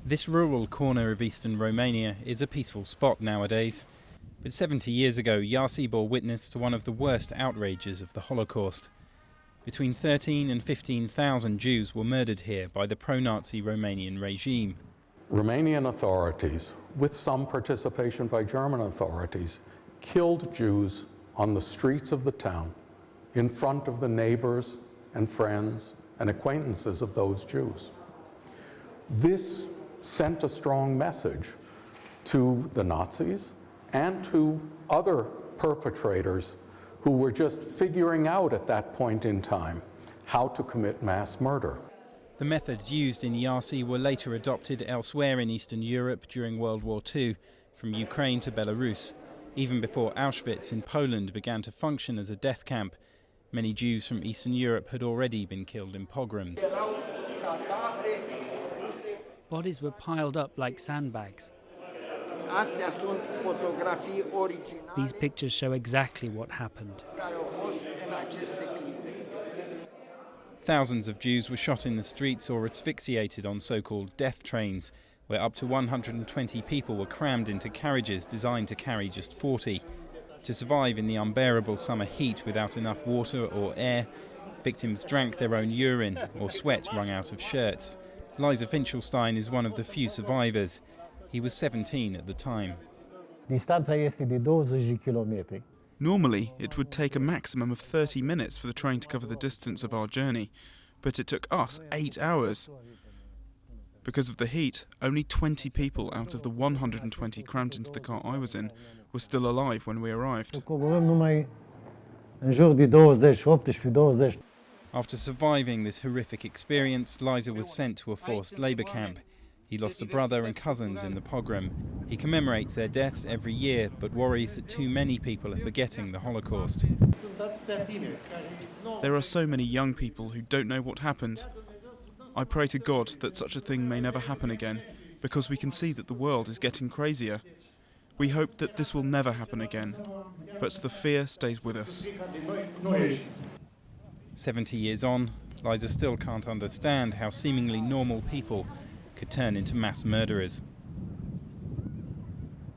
This rural corner of eastern Romania is a peaceful spot nowadays. But 70 years ago, Iasi bore witness to one of the worst outrages of the Holocaust. Between 13 and 15,000 Jews were murdered here by the pro-Nazi Romanian regime. Romanian authorities, with some participation by German authorities, killed Jews on the streets of the town in front of the neighbors and friends and acquaintances of those Jews. This sent a strong message to the Nazis and to other perpetrators who were just figuring out at that point in time how to commit mass murder. The methods used in Iasi were later adopted elsewhere in Eastern Europe during World War II, from Ukraine to Belarus. Even before Auschwitz in Poland began to function as a death camp, many Jews from Eastern Europe had already been killed in pogroms. Bodies were piled up like sandbags. These pictures show exactly what happened. Thousands of Jews were shot in the streets or asphyxiated on so-called death trains, where up to 120 people were crammed into carriages designed to carry just 40. To survive in the unbearable summer heat without enough water or air, victims drank their own urine or sweat wrung out of shirts. Leizer Finchelstein is one of the few survivors. He was 17 at the time. Distanța este de 20 de kilometri. Normally, it would take a maximum of 30 minutes for the train to cover the distance of our journey, but it took us 8 hours. Because of the heat, only 20 people out of the 120 crammed into the car I was in were still alive when we arrived. Coborâm numai în jur de 20, 18-20. After surviving this horrific experience, Leizer was sent to a forced labour camp. He lost a brother and cousins in the pogrom. He commemorates their deaths every year, but worries that too many people are forgetting the Holocaust. There are so many young people who don't know what happened. I pray to God that such a thing may never happen again, because we can see that the world is getting crazier. We hope that this will never happen again, but the fear stays with us. 70 years on, Leizer still can't understand how seemingly normal people could turn into mass murderers.